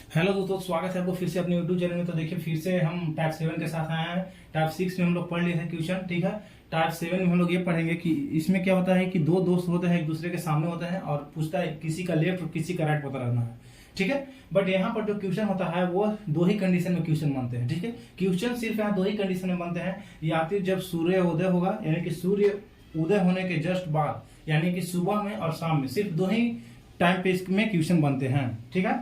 Hello दोस्तों, स्वागत है आपको फिर से अपने यूट्यूब चैनल में। तो देखिए फिर से हम टाइप 7 के साथ आए हैं। टाइप 6 में हम लोग पढ़ लिए थे क्वेश्चन, ठीक है। टाइप 7 में हम लोग ये पढ़ेंगे कि इसमें क्या होता है कि दो दोस्त होते हैं, एक दूसरे के सामने होते हैं और पूछता है किसी का लेफ्ट और किसी का राइट पता करना है, ठीक है। बट यहाँ पर जो क्वेश्चन होता है वो दो ही कंडीशन में क्वेश्चन बनते हैं, ठीक है। क्वेश्चन सिर्फ यहाँ दो ही कंडीशन में बनते हैं। या फिर जब सूर्य उदय होगा, यानी कि सूर्य उदय होने के जस्ट बाद, यानी कि सुबह में और शाम में, सिर्फ दो ही टाइम पे इसमें क्वेश्चन बनते हैं, ठीक है।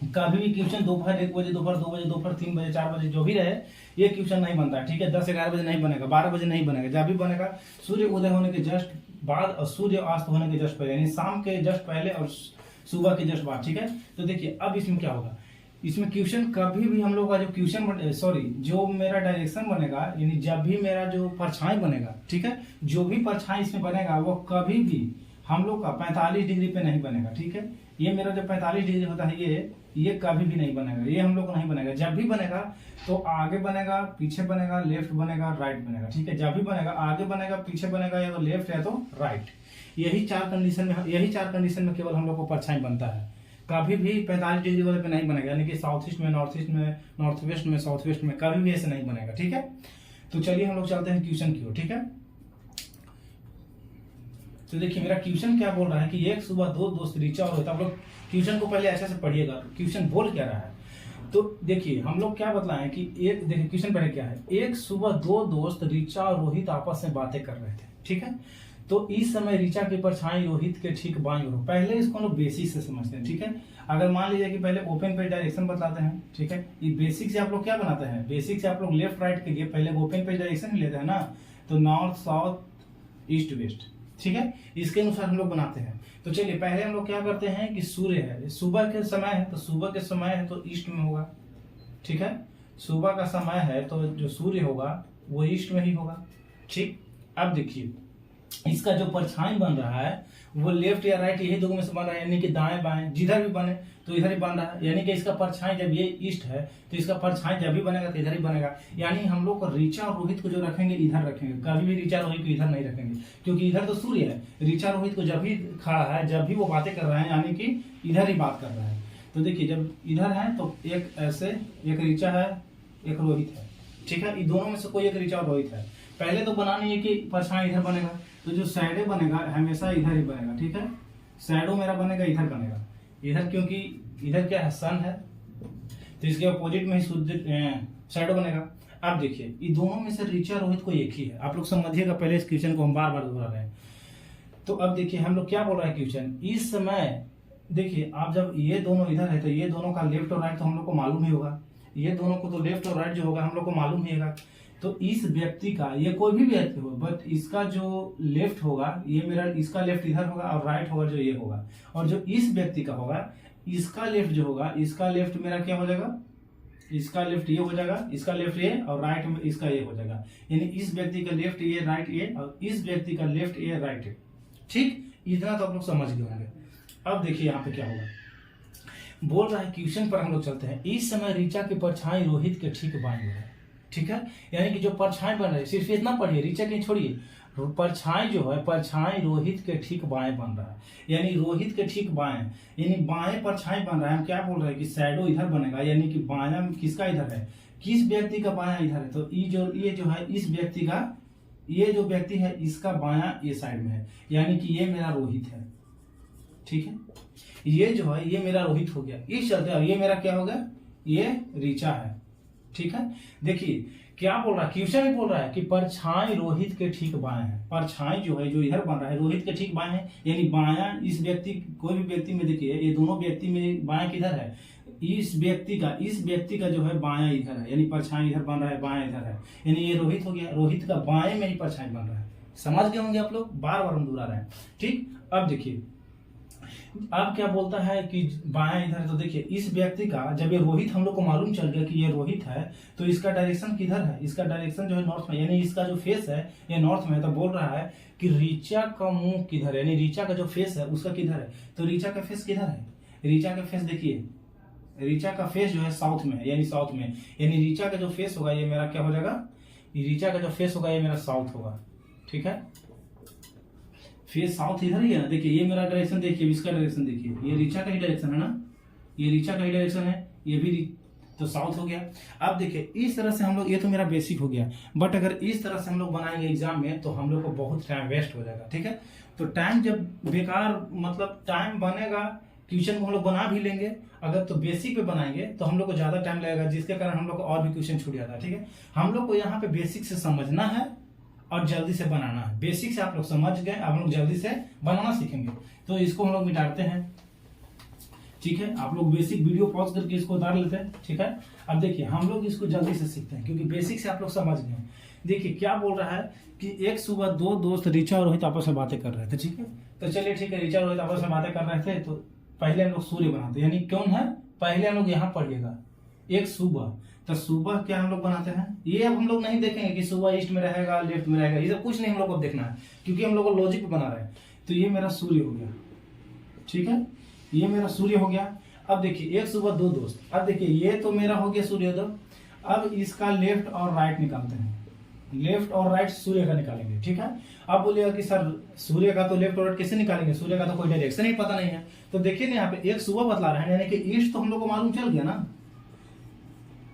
कभी भी क्वेश्चन दोपहर 1 बजे, दोपहर 2 बजे, दोपहर 3 बजे, 4 बजे जो भी रहे, ये क्वेश्चन नहीं बनता है, ठीक है। 10-11 बजे नहीं बनेगा, 12 बजे नहीं बनेगा। जब भी बनेगा सूर्य उदय होने के जस्ट बाद और सूर्य अस्त होने के जस्ट पहले, यानी शाम के जस्ट पहले और सुबह के जस्ट बाद, ठीक है। तो देखिए अब इसमें क्या होगा, इसमें क्वेश्चन कभी भी हम लोग का जो क्वेश्चन जो मेरा डायरेक्शन बनेगा, यानी जब भी मेरा जो परछाई बनेगा, ठीक है, जो भी परछाई इसमें बनेगा वो कभी भी हम लोग का 45 डिग्री पे नहीं बनेगा, ठीक है। ये मेरा जो 45 डिग्री होता है ये कभी भी नहीं बनेगा, ये हम लोग को नहीं बनेगा। जब भी बनेगा तो आगे बनेगा, पीछे बनेगा, लेफ्ट बनेगा, राइट बनेगा, ठीक है। जब भी बनेगा आगे बनेगा, पीछे बनेगा, या तो लेफ्ट या तो राइट। यही चार कंडीशन में केवल हम लोग को परछाई बनता है। कभी भी 45 डिग्री वाले पे नहीं बनेगा, यानी कि साउथ ईस्ट में, नॉर्थ ईस्ट में, नॉर्थ वेस्ट में, साउथ वेस्ट में कभी भी ऐसे नहीं बनेगा, ठीक है। तो चलिए हम लोग चलते हैं क्वेश्चन की ओर, ठीक है। तो देखिए मेरा क्वेश्चन क्या बोल रहा है कि एक सुबह दो दोस्त ऋचा और रोहित। आप लोग क्वेश्चन को पहले अच्छे से पढ़िएगा, क्वेश्चन बोल क्या रहा है। तो देखिए हम लोग क्या बतलाएं कि एक, देखिए क्वेश्चन पहले क्या है। एक सुबह दो दोस्त ऋचा और रोहित आपस में बातें कर रहे थे, ठीक है। तो इस समय ऋचा की परछाई रोहित के ठीक बाईं ओर। पहले इसको लोग बेसिक से समझते हैं, ठीक है। अगर मान लीजिए कि पहले ओपन पेज डायरेक्शन बताते हैं, ठीक है। ये बेसिक से आप लोग क्या बनाते हैं, बेसिक से आप लोग लेफ्ट राइट के लिए पहले ओपन पेज डायरेक्शन लेते हैं ना, तो नॉर्थ साउथ ईस्ट वेस्ट, ठीक है। इसके अनुसार हम लोग बनाते हैं। तो चलिए पहले हम लोग क्या करते हैं कि सूर्य है, सुबह के समय है, तो सुबह के समय है तो ईस्ट में होगा, ठीक है। सुबह का समय है तो जो सूर्य होगा वो ईस्ट में ही होगा, ठीक। अब देखिए इसका जो परछाई बन रहा है वो लेफ्ट या राइट, यही दो में से बन रहा है, यानी कि दाएं बाएं जिधर भी बने तो इधर ही बन रहा है। यानी कि इसका परछाई जब ये ईस्ट है तो इसका परछाई जब भी बनेगा तो इधर ही बनेगा। यानी हम लोग को ऋचा और रोहित को जो रखेंगे इधर रखेंगे, कभी भी ऋचा रोहित को इधर नहीं रखेंगे, क्योंकि इधर तो सूर्य है। ऋचा रोहित को जब भी खड़ा है, जब भी वो बातें कर रहे हैं, यानी कि इधर ही बात कर रहा है। तो देखिए जब इधर है तो एक ऐसे, एक ऋचा है, एक रोहित है, ठीक है। इन दोनों में से कोई एक ऋचा और रोहित है। पहले तो बनानी है कि परछाई इधर बनेगा, तो जो शैडो बनेगा हमेशा इधर ही बनेगा, ठीक है। शैडो मेरा बनेगा इधर बनेगा, इधर, क्योंकि इधर क्या है, सन है, तो इसके अपोजिट में ही शैडो बनेगा। अब देखिए ये दोनों में से ऋचा रोहित को एक ही है। आप लोग समझिएगा, पहले इस क्वेश्चन को हम बार बार दोहरा रहे हैं। तो अब देखिए हम लोग क्या बोल रहा है क्वेश्चन, इस समय देखिए आप जब ये दोनों इधर है तो ये दोनों का लेफ्ट और राइट तो हम लोग को मालूम ही होगा। ये दोनों को तो लेफ्ट और राइट जो होगा हम लोग को मालूम ही होगा। तो इस व्यक्ति का, ये कोई भी व्यक्ति हो, बट इसका जो लेफ्ट होगा, ये मेरा, इसका लेफ्ट इधर होगा और राइट होगा जो ये होगा। और जो इस व्यक्ति का होगा, इसका लेफ्ट जो होगा, इसका लेफ्ट मेरा क्या हो जाएगा, इसका लेफ्ट ये हो जाएगा, इसका लेफ्ट ये और राइट में इसका ये हो जाएगा। यानी इस व्यक्ति का लेफ्ट ये, राइट ये, और इस व्यक्ति का लेफ्ट ये, राइट ये, ठीक। इतना तो आप लोग समझ गए होंगे। अब देखिए यहाँ पे क्या होगा, बोल रहा है क्वेश्चन पर हम लोग चलते हैं। इस समय ऋचा की परछाई रोहित के ठीक बाईं ओर है, ठीक है। यानी कि जो परछाई बन रही है, सिर्फ इतना पढ़िए, ऋचा की छोड़िए, परछाई जो है, परछाई रोहित के ठीक बाएं बन रहा है। यानी रोहित के ठीक बाएं, यानी बाएं परछाई बन रहा है। हम क्या बोल रहे हैं कि शैडो इधर बनेगा, यानी कि बायां किसका इधर है, किस व्यक्ति का बायां इधर है, तो ये जो है इस व्यक्ति का, ये जो व्यक्ति है इसका बायां ये साइड में है, यानी कि ये मेरा रोहित है, ठीक है। ये जो है ये मेरा रोहित हो गया, इस चलते, और ये मेरा क्या हो गया, ये ऋचा है, ठीक है। देखिए क्या बोल रहा है, क्वेश्चन ही बोल रहा है कि परछाई रोहित के ठीक बाएं है। परछाई जो है जो इधर बन रहा है रोहित के ठीक बाएं है, यानी बायां इस व्यक्ति, कोई भी व्यक्ति में देखिए ये दोनों व्यक्ति में बायां किधर है, इस व्यक्ति का जो है बायां इधर है, यानी परछाई इधर बन रहा है, बायां इधर है, यानी ये रोहित हो गया। रोहित का बाएं में ही परछाई बन रहा है। समझ गए होंगे आप लोग, बार बार हम दोहरा रहे हैं, ठीक। अब देखिए अब क्या बोलता है कि बायां इधर है, तो देखिए इस व्यक्ति का, जब ये रोहित हम लोग को मालूम चल गया कि ये रोहित है, तो इसका डायरेक्शन किधर है, इसका डायरेक्शन जो है नॉर्थ में, यानी इसका जो फेस है ये नॉर्थ में है। तो बोल रहा है कि ऋचा का मुंह किधर है, यानी ऋचा का जो फेस है उसका किधर है, तो ऋचा का फेस किधर है, ऋचा का फेस देखिए, ऋचा का फेस जो है साउथ में है, यानी साउथ में, यानी ऋचा का जो फेस होगा ये मेरा क्या हो जाएगा, ऋचा का जो फेस होगा ये मेरा साउथ होगा, ठीक है। फेस साउथ इधर ही है ना, देखिए ये मेरा डायरेक्शन, देखिए इसका डायरेक्शन देखिए, ये ऋचा का ही डायरेक्शन है ना, ये रीचा का डायरेक्शन है, ये भी तो साउथ हो गया। अब देखिए इस तरह से हम लोग, ये तो मेरा बेसिक हो गया, बट अगर इस तरह से हम लोग बनाएंगे एग्जाम में तो हम लोग को बहुत टाइम वेस्ट हो जाएगा, ठीक है। तो टाइम जब बेकार, मतलब टाइम बनेगा, क्वेश्चन को हम लोग बना भी लेंगे, अगर तो बेसिक पे बनाएंगे तो हम लोग को ज्यादा टाइम लगेगा, जिसके कारण हम लोग को और भी क्वेश्चन छूट जाता है, ठीक है। हम लोग को यहाँ पे बेसिक से समझना है और जल्दी से बनाना है। बेसिक से आप लोग समझ गए, आप लोग जल्दी से बनाना सीखेंगे। तो इसको हम लोग मिटाते हैं, ठीक है। आप लोग बेसिक वीडियो पॉज करके इसको उतार लेते हैं, ठीक है। अब देखिए हम लोग इसको जल्दी से सीखते हैं, क्योंकि बेसिक से आप लोग समझ गए। देखिए क्या बोल रहा है कि एक सुबह दो दोस्त ऋचा और रोहित आपस में बातें कर रहे थे, ठीक है। तो चलिए ठीक है, ऋचा और रोहित आपस में बातें कर रहे थे, तो पहले हम लोग सूर्य बनाते, यानी कौन है, पहले हम लोग यहाँ पढ़िएगा एक सुबह। तो सुबह क्या हम लोग बनाते हैं, ये अब हम लोग नहीं देखेंगे कि सुबह ईस्ट में रहेगा लेफ्ट में रहेगा, ये सब कुछ नहीं हम लोग को देखना है, क्योंकि हम लोग को लॉजिक पे बना रहे हैं। तो ये मेरा सूर्य हो गया, ठीक है, ये मेरा सूर्य हो गया। अब देखिए एक सुबह दो दोस्त, अब देखिए ये तो मेरा हो गया सूर्योदय। अब इसका लेफ्ट और राइट निकालते हैं, लेफ्ट और राइट सूर्य का निकालेंगे, ठीक है। अब बोलिएगा कि सर सूर्य का तो लेफ्ट और राइट कैसे निकालेंगे, सूर्य का तो कोई डायरेक्शन ही पता नहीं है। तो देखिए ना यहाँ पे एक सुबह बतला रहे हैं, यानी कि ईस्ट तो हम लोग को मालूम चल गया ना।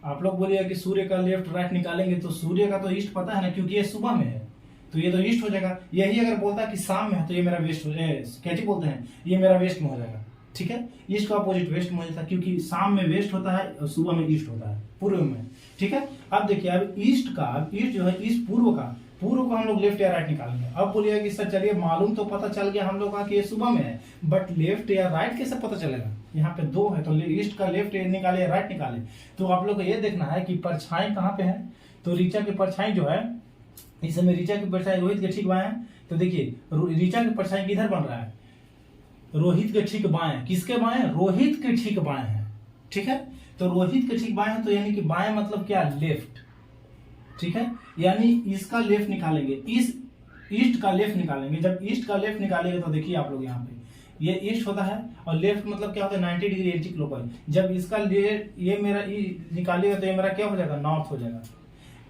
आप लोग बोलिएगा कि सूर्य का लेफ्ट राइट निकालेंगे, तो सूर्य का तो ईस्ट पता है ना, क्योंकि ये सुबह में है, तो ये तो ईस्ट हो जाएगा। यही अगर बोलता है कि शाम में है तो ये मेरा वेस्ट, क्या चीज बोलते हैं, ये मेरा वेस्ट में हो जाएगा, ठीक है। ईस्ट का अपोजिट वेस्ट में हो जाता है, क्योंकि शाम में वेस्ट होता है और सुबह में ईस्ट होता है, पूर्व में, ठीक है। अब देखिए अब ईस्ट का, अब ईस्ट जो है ईस्ट पूर्व का, पूर्व को हम लोग लेफ्ट या राइट निकालेंगे। अब बोलिएगा कि सर चलिए मालूम तो पता चल गया हम लोग का कि ये सुबह में है, बट लेफ्ट या राइट कैसे पता चलेगा, यहाँ पे दो है, तो ईस्ट का लेफ्ट निकाले या राइट निकाले। तो आप लोग को ये देखना है कि परछाई कहाँ पे है। तो ऋचा की परछाई जो है, इस समय ऋचा की परछाई रोहित के ठीक बाएं है। तो देखिए ऋचा की परछाई किधर बन रहा है, रोहित के ठीक बाएं। किसके बाएं, रोहित के ठीक बाएं है, ठीक है। तो रोहित के ठीक बाएं है, तो यानी कि बाएं मतलब क्या, लेफ्ट, ठीक है। यानी इसका लेफ्ट निकालेंगे, इस ईस्ट का लेफ्ट निकालेंगे। जब ईस्ट का लेफ्ट निकालेंगे तो देखिए आप लोग यहाँ पे ये ईस्ट होता है, और लेफ्ट मतलब क्या होता है, 90 डिग्री एंटी क्लॉकवाइज। जब इसका ये मेरा निकालेगा तो ये मेरा क्या हो जाएगा, नॉर्थ हो जाएगा।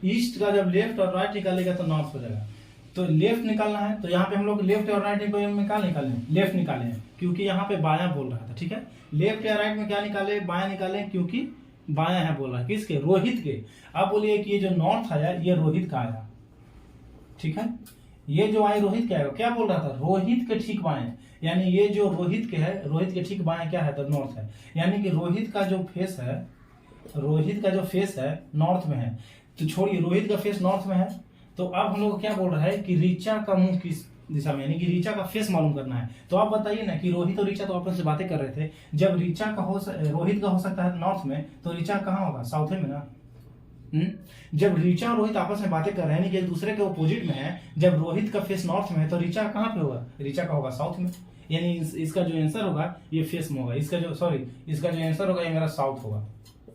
ईस्ट का जब लेफ्ट और राइट निकालेगा तो नॉर्थ हो जाएगा। तो लेफ्ट निकालना है, तो यहाँ पे हम लोग लेफ्ट और राइट में क्या निकाले, लेफ्ट निकाले हैं, क्योंकि यहाँ पे बायां बोल रहा था, ठीक है। लेफ्ट या राइट में क्या निकाले, बायां निकाले, क्योंकि बायां है बोल रहा है, किसके, रोहित के। अब बोलिए कि ये जो नॉर्थ आया ये रोहित का आया, ठीक है। ये जो आए रोहित का आएगा, क्या बोल रहा था, रोहित के ठीक बाएं, यानी ये जो रोहित के है, रोहित के ठीक बाएं क्या है, तो नॉर्थ है। यानी कि रोहित का जो फेस है, रोहित का जो फेस है नॉर्थ में है। तो छोड़िए, रोहित का फेस नॉर्थ में है। तो अब हम लोग क्या बोल रहा है कि ऋचा का मुंह किस दिशा में, यानी कि ऋचा का फेस मालूम करना है। तो आप बताइए ना कि रोहित और ऋचा तो आपस में बातें कर रहे थे, जब ऋचा का रोहित का हो सकता है नॉर्थ में, तो ऋचा कहाँ होगा, साउथ में ना। जब ऋचा और रोहित आपस में बातें कर रहे हैं, एक दूसरे के अपोजिट में है, जब रोहित का फेस नॉर्थ में है तो ऋचा कहाँ पे होगा, ऋचा का होगा साउथ में। यानी इसका जो आंसर होगा ये फेस में होगा, इसका जो आंसर होगा ये मेरा साउथ होगा,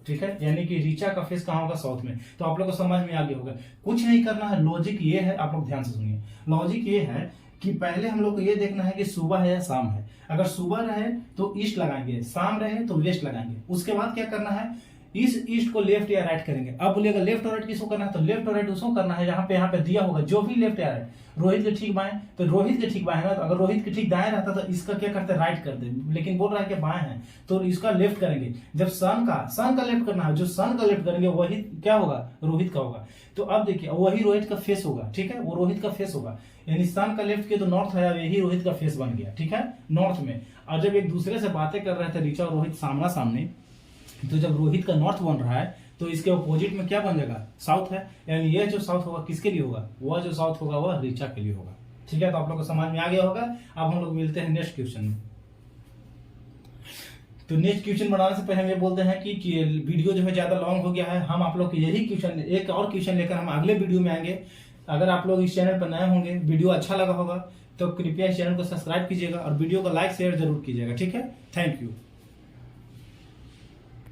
ठीक है। यानी कि ऋचा का फेस कहाँ होगा, साउथ में। तो आप लोग को समझ में आ गया होगा, कुछ नहीं करना है, लॉजिक ये है, आप लोग ध्यान से सुनिए। लॉजिक ये है कि पहले हम लोग को ये देखना है कि सुबह है या शाम है। अगर सुबह रहे तो ईस्ट लगाएंगे, शाम रहे तो वेस्ट लगाएंगे। उसके बाद क्या करना है, इस ईस्ट को लेफ्ट या राइट करेंगे। अब बोलिएगा लेफ्ट और राइट किसको करना है, तो लेफ्ट और राइट उसको करना है यहाँ पे दिया होगा, जो भी लेफ्ट या राइट। रोहित के ठीक बाएं, तो रोहित के ठीक बाएं है ना, तो अगर रोहित के ठीक दाएं रहता तो इसका क्या करते, राइट करते, लेकिन बोल रहा है कि बाएं है तो इसका लेफ्ट करेंगे। जब सन का लेफ्ट करना है, जो सन का लेफ्ट करेंगे वही क्या होगा, रोहित का होगा। तो अब देखिए वही रोहित का फेस होगा, ठीक है, वो रोहित का फेस होगा। यानी सन का लेफ्ट किया तो नॉर्थ आया, यही रोहित का फेस बन गया, ठीक है, नॉर्थ में। और जब एक दूसरे से बातें कर रहे थे ऋचा और रोहित सामना सामने, तो जब रोहित का नॉर्थ बन रहा है तो इसके अपोजिट में क्या बन जाएगा, साउथ है। यानी ये जो साउथ होगा किसके लिए होगा, वह जो साउथ होगा वह ऋचा के लिए होगा, ठीक है। तो आप लोग को समझ में आ गया होगा। अब हम लोग मिलते हैं नेक्स्ट क्वेश्चन में। तो नेक्स्ट क्वेश्चन बनाने से पहले हम ये बोलते हैं कि वीडियो जो है ज्यादा लॉन्ग हो गया है। हम आप लोग यही क्वेश्चन, एक और क्वेश्चन लेकर हम अगले वीडियो में आएंगे। अगर आप लोग इस चैनल पर नए होंगे, वीडियो अच्छा लगा होगा तो कृपया इस चैनल को सब्सक्राइब कीजिएगा और वीडियो को लाइक शेयर जरूर कीजिएगा, ठीक है। Thank you.